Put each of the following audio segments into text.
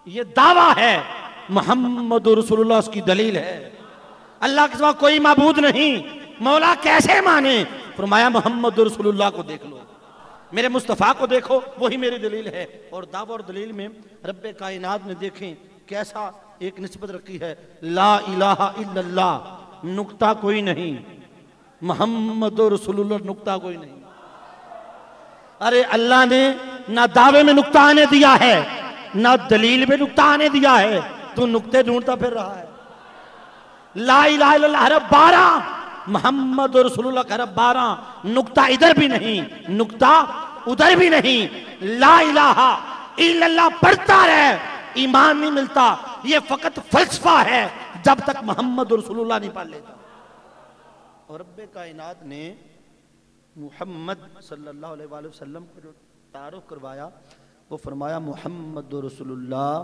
ये दावा है, मोहम्मद रसूलुल्लाह उसकी दलील है। अल्लाह के सिवा कोई माबूद नहीं, मौला कैसे माने? फरमाया मोहम्मद रसूलुल्लाह को देख लो, मेरे मुस्तफ़ा को देखो, वही मेरी दलील है। और दावा और दलील में रब्बे कायनात ने देखें कैसा एक निस्बत रखी है, ला इलाहा इल्लल्लाह, नुक्ता कोई नहीं, मोहम्मद रसूलुल्लाह नुक्ता कोई नहीं। अरे अल्लाह ने ना दावे में नुक्ता आने दिया है, ना दलील में नुक्ता आने दिया है, तू नुक्ते ढूंढता फिर रहा है। ला इलाहा इल्लल्लाह हरफ 12, मोहम्मद रसूलुल्लाह का हरफ 12, नुक्ता इधर भी नहीं, नुक्ता उधर भी नहीं। ला इलाहा इल्लल्लाह पढ़ता रहे, ईमान नहीं मिलता। ये फकत फलसफा है जब तक मोहम्मद रसूलुल्लाह नहीं पढ़ लेता। और रब्बे कायनात ने मुहम्मद सल्लल्लाहु अलैहि वसल्लम को जो तारुफ करवाया, वो फरमाया मुहम्मद रसूलुल्लाह,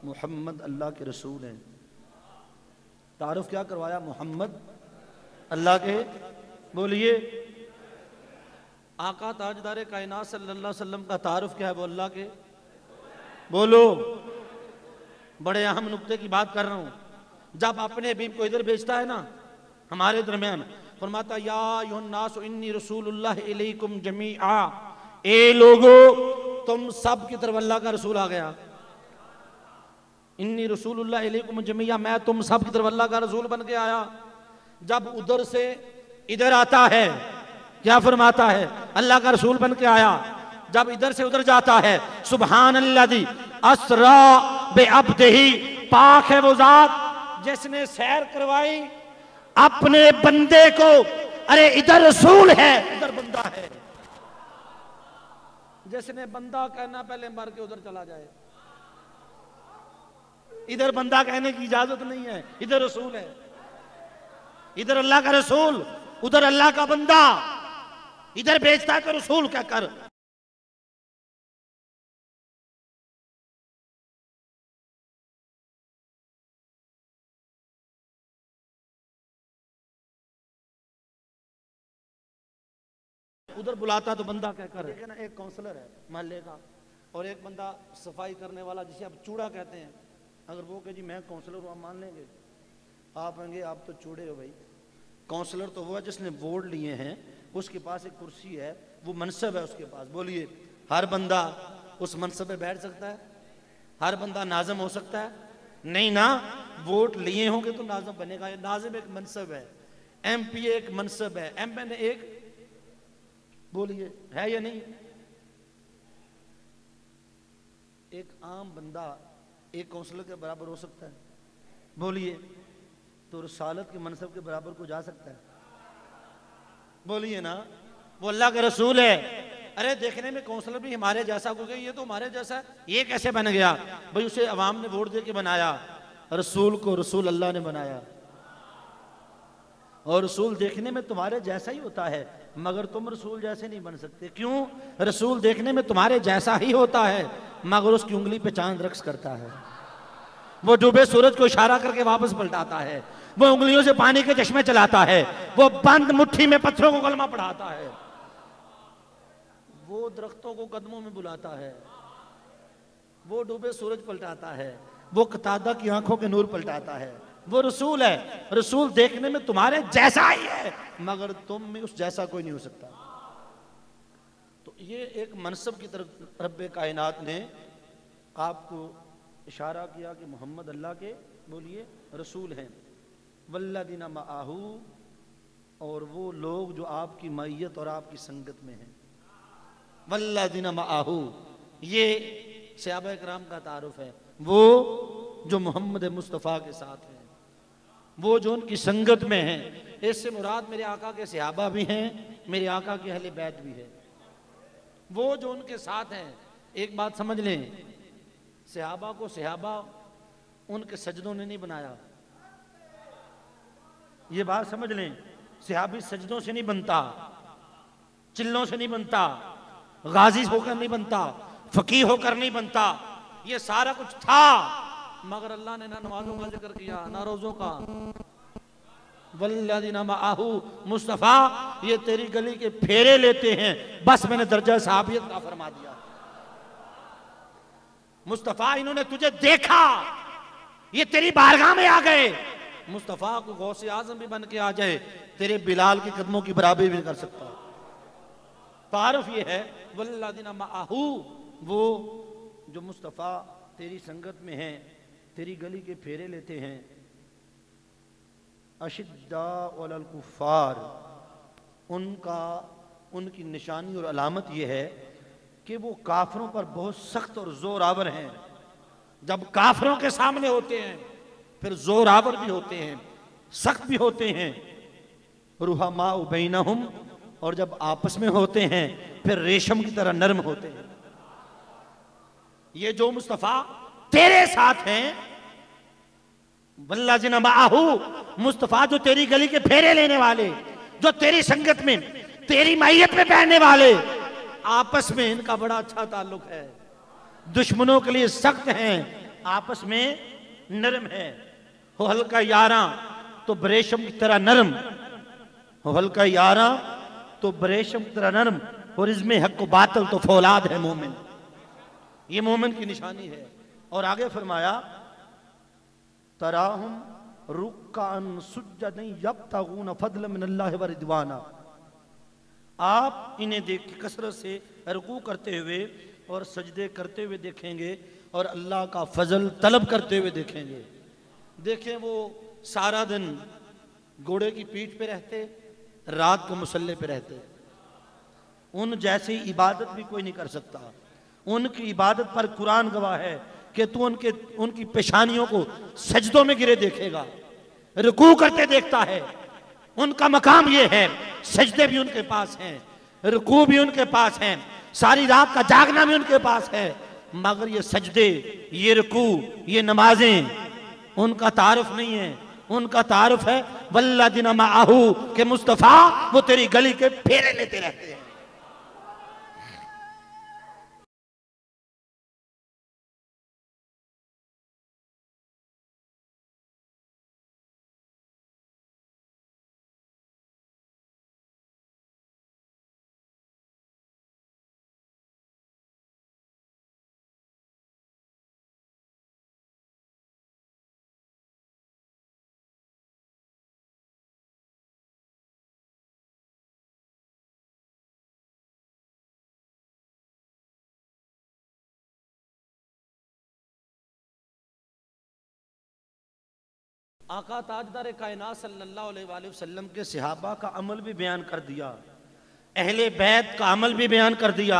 मुहम्मद अल्लाह के रसूल हैं। तारुफ क्या करवाया? मुहम्मद अल्लाह के, बोलिए, आका ताजदार कायनात सल्लल्लाहु अलैहि वसल्लम का तारुफ क्या है? वो अल्लाह के, बोलो। बड़े अहम नुक्ते की बात कर रहा हूं। जब अपने हबीब को इधर भेजता है ना हमारे दरमियान, फरमाता या अय्युहन्नास इन्नी रसूलुल्लाह इलैकुम जमीआ, ए लोगो तुम सब की तरफ अल्लाह का रसूल आ गया। इन्नी रसूलुल्लाह इलैकुम जमीआ, मैं तुम सब की तरफ अल्लाह का रसूल बन के आया। जब उधर से इधर आता है, क्या फरमाता है? अल्लाह का रसूल बन के आया। जब इधर से उधर जाता है, सुभान अल्लाजी अस्रा बे अब्दिही, पाक है वो जात जिसने सैर करवाई अपने बंदे को। अरे इधर रसूल है, उधर बंदा है। जिसने बंदा कहना पहले मर के उधर चला जाए। इधर बंदा कहने की इजाजत नहीं है, इधर रसूल है। इधर अल्लाह का रसूल, उधर अल्लाह का बंदा। इधर भेजता है तो रसूल क्या कर। उधर बुलाता तो बंदा क्या कर। देखिए ना, एक काउंसलर है मोहल्ले का और एक बंदा सफाई करने वाला, जिसे आप चूड़ा कहते हैं। अगर वो कहे जी मैं काउंसलर हूं, आप मान लेंगे? आप कहेंगे आप तो चूड़े हो भाई। काउंसलर तो वो है जिसने वोट लिए हैं, उसके पास एक कुर्सी है, वो मनसब है उसके पास। बोलिए, हर बंदा उस मनसब पे बैठ सकता है? हर बंदा नाज़िम हो सकता है? नहीं ना। वोट लिए होंगे तो नाज़िम बनेगा। ये नाज़िम एक मनसब है, MP एक मनसब है, MN एक, बोलिए है या नहीं? एक आम बंदा एक काउंसलर के बराबर हो सकता है? बोलिए। तो रसालत के मनसब के बराबर को जा सकता है? बोलिए ना। वो अल्लाह के रसूल है। अरे देखने में काउंसलर भी हमारे जैसा, क्योंकि ये तो हमारे जैसा है, ये कैसे बन गया भाई? उसे अवाम ने वोट दे के बनाया। रसूल को रसूल अल्लाह ने बनाया। और रसूल देखने में तुम्हारे जैसा ही होता है, मगर तुम रसूल जैसे नहीं बन सकते। क्यों? रसूल देखने में तुम्हारे जैसा ही होता है, मगर उसकी उंगली पे चांद रक्स करता है। वो डूबे सूरज को इशारा करके वापस पलटाता है, वो उंगलियों से पानी के चश्मे चलाता है, वो बंद मुट्ठी में पत्थरों को कलमा पढ़ाता है, वो दरख्तों को कदमों में बुलाता है, वो डूबे सूरज पलटाता है, वो कतादा की आंखों के नूर पलटाता है। वो रसूल है। रसूल देखने में तुम्हारे जैसा ही है, मगर तुम में उस जैसा कोई नहीं हो सकता। तो ये एक मनसब की तरफ रब्बे कायनात ने आपको इशारा किया कि मोहम्मद अल्लाह के, बोलिए, रसूल हैं। वल्लदीना माअहू, और वो लोग जो आपकी मैयत और आपकी संगत में हैं। वल्लदीना माअहू, ये सहाबा किराम का तारुफ है। वो जो मोहम्मद मुस्तफ़ा के साथ हैं, वो जो उनकी संगत में हैं। इससे मुराद मेरे आका के सहाबा भी हैं, मेरे आका के अहले बैत भी है। वो जो उनके साथ हैं, एक बात समझ लें, सहाबा को सहाबा उनके सजदों ने नहीं बनाया। ये बात समझ लें, सहाबी सजदों से नहीं बनता, चिल्लों से नहीं बनता, गाजी होकर नहीं बनता, फकीह होकर नहीं बनता। ये सारा कुछ था, मगर अल्लाह ने ना नमाजों का जिक्र किया, ना रोजों का। वल्लदीना माअहू, मुस्तफ़ा ये तेरी गली के फेरे लेते हैं, बस मैंने दर्जा सहाबियत का फरमा दिया। मुस्तफा इन्होंने तुझे देखा, ये तेरी बारगाह में आ गए। मुस्तफा को गौसे आजम भी बन के आ जाए, तेरे बिलाल के कदमों की बराबरी भी कर सकता। तारुफ ये है वल्लज़ीना मअहू, वो जो मुस्तफा तेरी संगत में हैं, तेरी गली के फेरे लेते हैं। अशिद्दाउ अलल कुफ्फार, उनकी निशानी और अलामत यह है कि वो काफिरों पर बहुत सख्त और जोरावर हैं। जब काफिरों के सामने होते हैं फिर जोरावर भी होते हैं, सख्त भी होते हैं। रुहमा बैनहुम, और जब आपस में होते हैं फिर रेशम की तरह नरम होते हैं। ये जो मुस्तफा तेरे साथ हैं, वल्लज़ीना मअहू, मुस्तफा जो तेरी गली के फेरे लेने वाले, जो तेरी संगत में, तेरी मैयत में बैठने वाले, आपस में इनका बड़ा अच्छा ताल्लुक है। दुश्मनों के लिए सख्त हैं, आपस में नरम है। हो हल्का यारा तो बरेशम की तरह नरम, हो हल्का यारा तो बरेशम की तरह नरम, और इसमें हक व बातल तो फौलाद है मोमिन। ये मोमिन की निशानी है। और आगे फरमाया तराहुम रुक्कान सुज्जदन यब्तगून फदलन मिनल्लाहि व रिदवाना, आप इन्हें देख के कसरत से रुकू करते हुए और सजदे करते हुए देखेंगे और अल्लाह का फजल तलब करते हुए देखेंगे। देखें वो सारा दिन घोड़े की पीठ पे रहते, रात को मुसल्ले पे रहते। उन जैसी इबादत भी कोई नहीं कर सकता। उनकी इबादत पर कुरान गवाह है कि तू उनकी पेशानियों को सजदों में गिरे देखेगा, रुकू करते देखता है। उनका मकाम ये है, सजदे भी उनके पास हैं, रुकू भी उनके पास हैं, सारी रात का जागना भी उनके पास है। मगर ये सजदे, ये रुकू, ये नमाजें उनका तारुफ नहीं है। उनका तारुफ है वल्लज़ीना मअहू के मुस्तफा वो तेरी गली के फेरे लेते रहते हैं। आका ताजदार कायनात सल्लल्लाहु अलैहि वसल्लम के सहाबा का अमल भी बयान कर दिया, अहले बैत का अमल भी बयान कर दिया।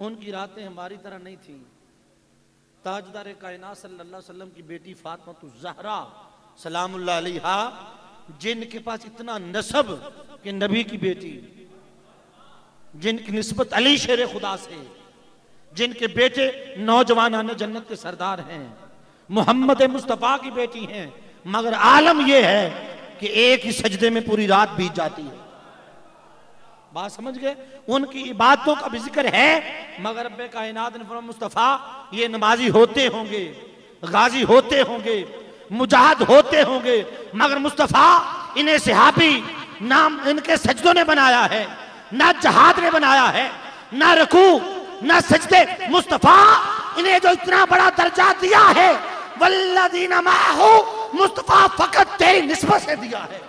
उनकी रातें हमारी तरह नहीं थी। ताजदार कायनात सल्लल्लाहु अलैहि वसल्लम की बेटी फातिमा ज़हरा सलामुल्लाह अलैहा, जिनके पास इतना नसब कि नबी की बेटी, जिनकी निस्बत अली शेर खुदा से, जिनके बेटे नौजवान जन्नत के सरदार हैं, मोहम्मद मुस्तफ़ा की बेटी हैं। मगर आलम यह है कि एक ही सजदे में पूरी रात बीत जाती है। बात समझ गए? उनकी इबादतों का भी जिक्र है, मगर रब्बे कायनात ने फरमाया मुस्तफ़ा ये नमाजी होते होंगे, गाजी होते होंगे, मुजाहिद होते होंगे, मगर मुस्तफ़ा इन्हें सहाबी नाम इनके सजदों ने बनाया है, ना जहाद ने बनाया है, ना रुकू ना सजदे। मुस्तफ़ा इन्हें जो इतना बड़ा दर्जा दिया है, वल्लज़ीना मअहू, मुस्तफ़ा फकत तेरी निस्बत से दिया है।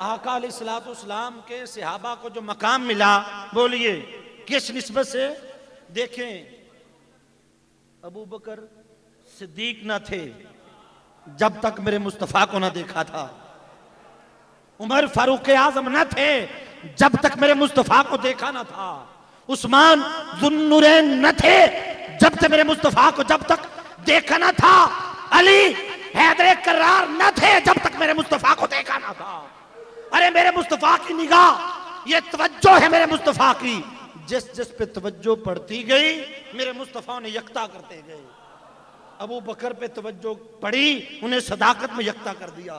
आका अलैहिस्सलाम के सहाबा को जो मकाम मिला, बोलिए किस निस्बत से? देखें, अबू बकर सिद्दीक न थे जब तक मेरे मुस्तफ़ा को ना देखा था। उमर फारूक आजम न थे जब तक मेरे मुस्तफ़ा को देखा ना था। उस्मान जुन्नुरैन न थे जब तक मेरे मुस्तफ़ा को जब तक देखा ना था। अली हैदर करार न थे जब तक मेरे मुस्तफ़ा को देखा ना था। अरे मेरे मुस्तफ़ा की निगाह, ये तवज्जो है मेरे मुस्तफ़ा की, जिस जिस पे तवज्जो पड़ती गई मेरे मुस्तफ़ा ने यकता करते गए। अबू बकर पे तवज्जो पड़ी, उन्हें सदाकत में यकता कर दिया।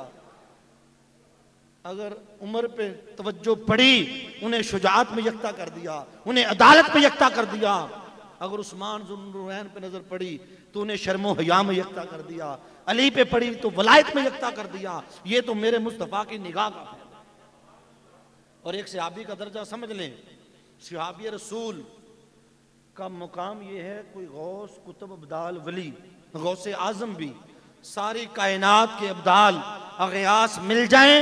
अगर उमर पे तवज्जो पड़ी, उन्हें शुजाअत में यकता कर दिया, उन्हें अदालत में यकता कर दिया। अगर उस्मान ज़ुन्नुरैन पे नजर पड़ी तो उन्हें शर्मो हया में यकता कर दिया, अली पे पड़ी तो वलायत में यकता कर दिया। ये तो मेरे मुस्तफ़ा की निगाह का है। और एक सहाबी का दर्जा समझ लें, सहाबी रसूल का मुकाम ये है, कोई गौस कुतुब अब्दाल वली गौसे आजम भी सारी कायनात के अब्दाल अगयास मिल जाएं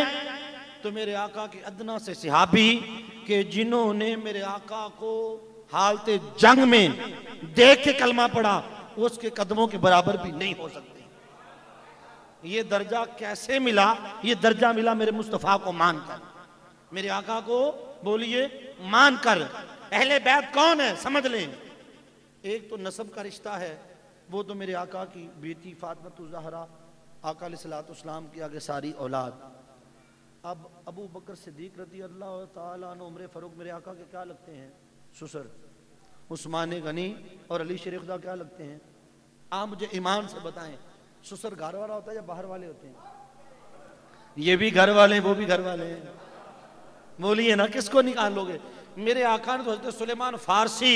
तो मेरे आका के अदना से सहाबी के जिन्होंने मेरे आका को हालते जंग में देख के कलमा पढ़ा उसके कदमों के बराबर भी नहीं हो सकते। ये दर्जा कैसे मिला? ये दर्जा मिला मेरे मुस्तफ़ा को मानकर, मेरे आका को बोलिए मानकर। अहले बैत कौन है समझ लें। एक तो नसब का रिश्ता है, वो तो मेरे आका की बेटी फातिमा ज़हरा आका अलैहिस्सलातु वस्सलाम की आगे सारी औलाद। अब अबू बकर सिद्दीक रज़ी अल्लाह ताला अन्हु उमर फारूक मेरे आका के क्या लगते हैं? ससुर। उस्मान गनी और अली शेर खुदा क्या लगते हैं? आप मुझे ईमान से बताएं, ससुर घर वाला होता है या बाहर वाले होते हैं? ये भी घर वाले हैं, वो भी घर वाले हैं। बोलिए ना, किसको निकालोगे? मेरे आका ने तो हज़रत सुलेमान फारसी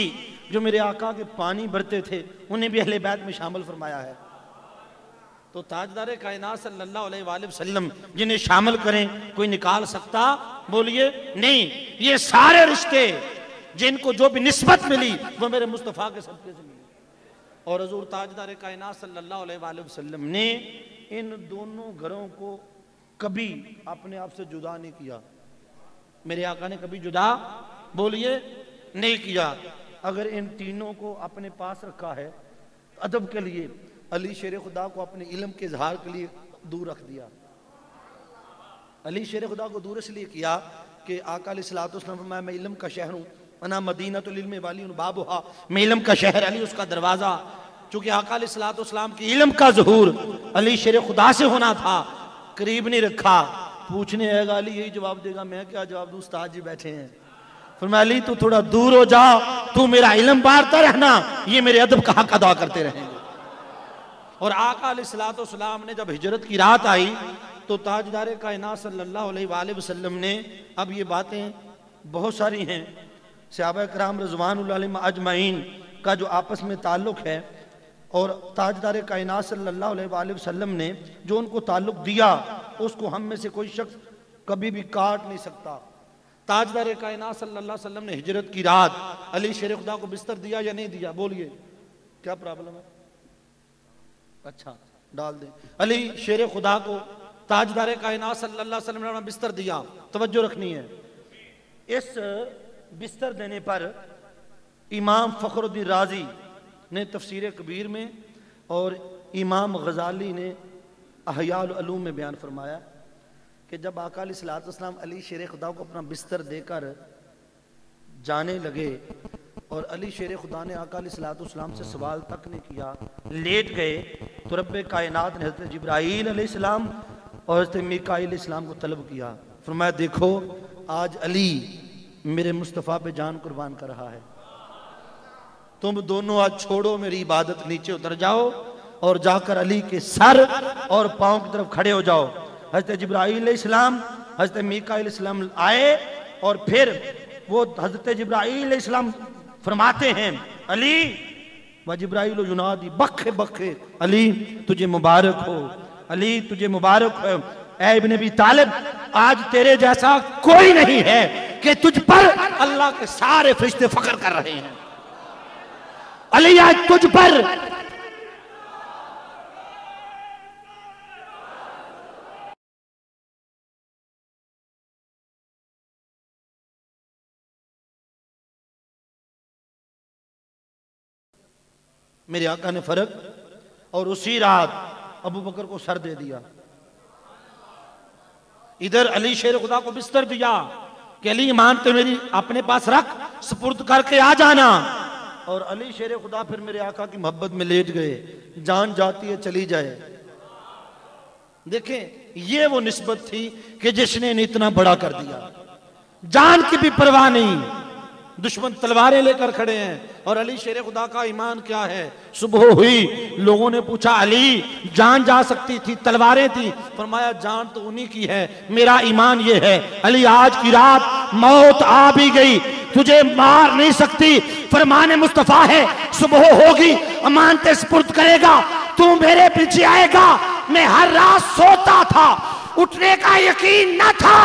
जो मेरे आका के पानी भरते थे उन्हें भी अहले बैत में शामिल फरमाया है। तो ताजदार कायनात सल्लल्लाहु अलैहि वसल्लम जिन्हें शामिल करें कोई निकाल सकता? बोलिए नहीं। ये सारे रिश्ते जिनको जो भी निस्बत मिली वो मेरे मुस्तफ़ा के सदक़े से मिली। और हज़ूर ताजदार कायनात सल्लल्लाहु अलैहि वसल्लम ने इन दोनों घरों को कभी अपने आप से जुदा नहीं किया। मेरे आका ने कभी जुदा बोलिए नहीं किया। अगर इन तीनों को अपने पास रखा है तो अदब के लिए अली शेर खुदा को अपने इल्म के इजहार के लिए दूर रख दिया। अली शेर खुदा को दूर इसलिए किया कि आका अलैहिस्सलातु वस्सलाम फरमाया मैं इल्म का शहर हूँ, अना मदीनतुल इल्म वाली बाबुहा, मैं इल्म का शहर, अली उसका दरवाजा। चूंकि आका अलैहिस्सलातु वस्सलाम की इल्म का ज़हूर अली शेर खुदा से होना था, करीब नहीं रखा। पूछने आएगा अली यही जवाब देगा, मैं क्या जवाब दूं? उस्ताद जी बैठे हैं। फरमाया अली तू थोड़ा दूर हो जा, तू मेरा इल्म बांटता रहना, ये मेरे अदब का हक अदा करते रहेंगे। और आका अलैहिस्सलातु वस्सलाम ने जब हिजरत की रात आई तो ताजदार कायनात सल्लल्लाहु अलैहि वसल्लम ने, अब ये बातें बहुत सारी हैं, सहाबा कराम रज़वानुल्लाह अलैहिम अजमईन का जो आपस में ताल्लुक है और ताजदार कायनात सल्लल्लाहु अलैहि वसल्लम ने जो उनको ताल्लुक दिया उसको हम में से कोई शख्स कभी भी काट नहीं सकता। ताजदार कायनात सल्लल्लाहु अलैहि वसल्लम ने हिजरत की रात अली शेर खुदा को बिस्तर दिया या नहीं दिया? बोलिए क्या प्रॉब्लम है? अच्छा डाल दे। अली शेर खुदा को ताजदार कायनात सल्लल्लाहु अलैहि वसल्लम ने बिस्तर दिया। तवज्जो रखनी है, इस बिस्तर देने पर इमाम फखरुद्दीन राजी ने तफसीर कबीर में और इमाम गजाली ने अहयाउल उलूम में बयान फरमाया कि जब आका अलैहिस्सलातु वस्सलाम अली शेर खुदा को अपना बिस्तर देकर जाने लगे और अली शेर खुदा ने आका अलैहिस्सलातु वस्सलाम से सवाल तक नहीं किया, लेट गए, तो रब्बे कायनात ने हज़रत जिब्राईल अलैहिस्सलाम और हज़रत मीकाईल अलैहिस्सलाम को तलब किया। फरमाया देखो आज अली मेरे मुस्तफ़ा पे जान कुर्बान कर रहा है, तुम दोनों आज छोड़ो मेरी इबादत, नीचे उतर जाओ और जाकर अली के सर और पांव की तरफ खड़े हो जाओ। हज़रत जिब्राईल अलैहिस्सलाम हज़रत मीकाईल अलैहिस्सलाम आए और फिर वो हज़रत जिब्राईल अलैहिस्सलाम फरमाते हैं अली व जिब्राईल युनादी बखे बखे, अली तुझे मुबारक हो, अली तुझे मुबारक हो, ऐ इब्न अबी तालिब आज तेरे जैसा कोई नहीं है कि तुझ पर अल्लाह के सारे फरिश्ते फख्र कर रहे हैं। अली आज तुझ पर मेरे आका ने फर्क और उसी रात अबू बकर को सर दे दिया। इधर अली शेर खुदा को बिस्तर दिया कि अली ईमान तो मेरी अपने पास रख, सुपुर्द करके आ जाना। और अली शेर खुदा फिर मेरे आका की मोहब्बत में लेट गए, जान जाती है चली जाए। देखें ये वो निस्बत थी कि जिसने इन्हें इतना बड़ा कर दिया, जान की भी परवाह नहीं, दुश्मन तलवारें लेकर खड़े हैं। और अली शेर खुदा का ईमान क्या है? सुबह हुई, लोगों ने पूछा अली जान जा सकती थी, तलवारें थी? फरमाया जान तो उन्हीं की है, मेरा ईमान ये है अली आज की रात मौत आ भी गई तुझे मार नहीं सकती। फरमान मुस्तफा है, सुबह होगी अमानतें सुपुर्द करेगा, तू मेरे पीछे आएगा। मैं हर रात सोता था, उठने का यकीन न था,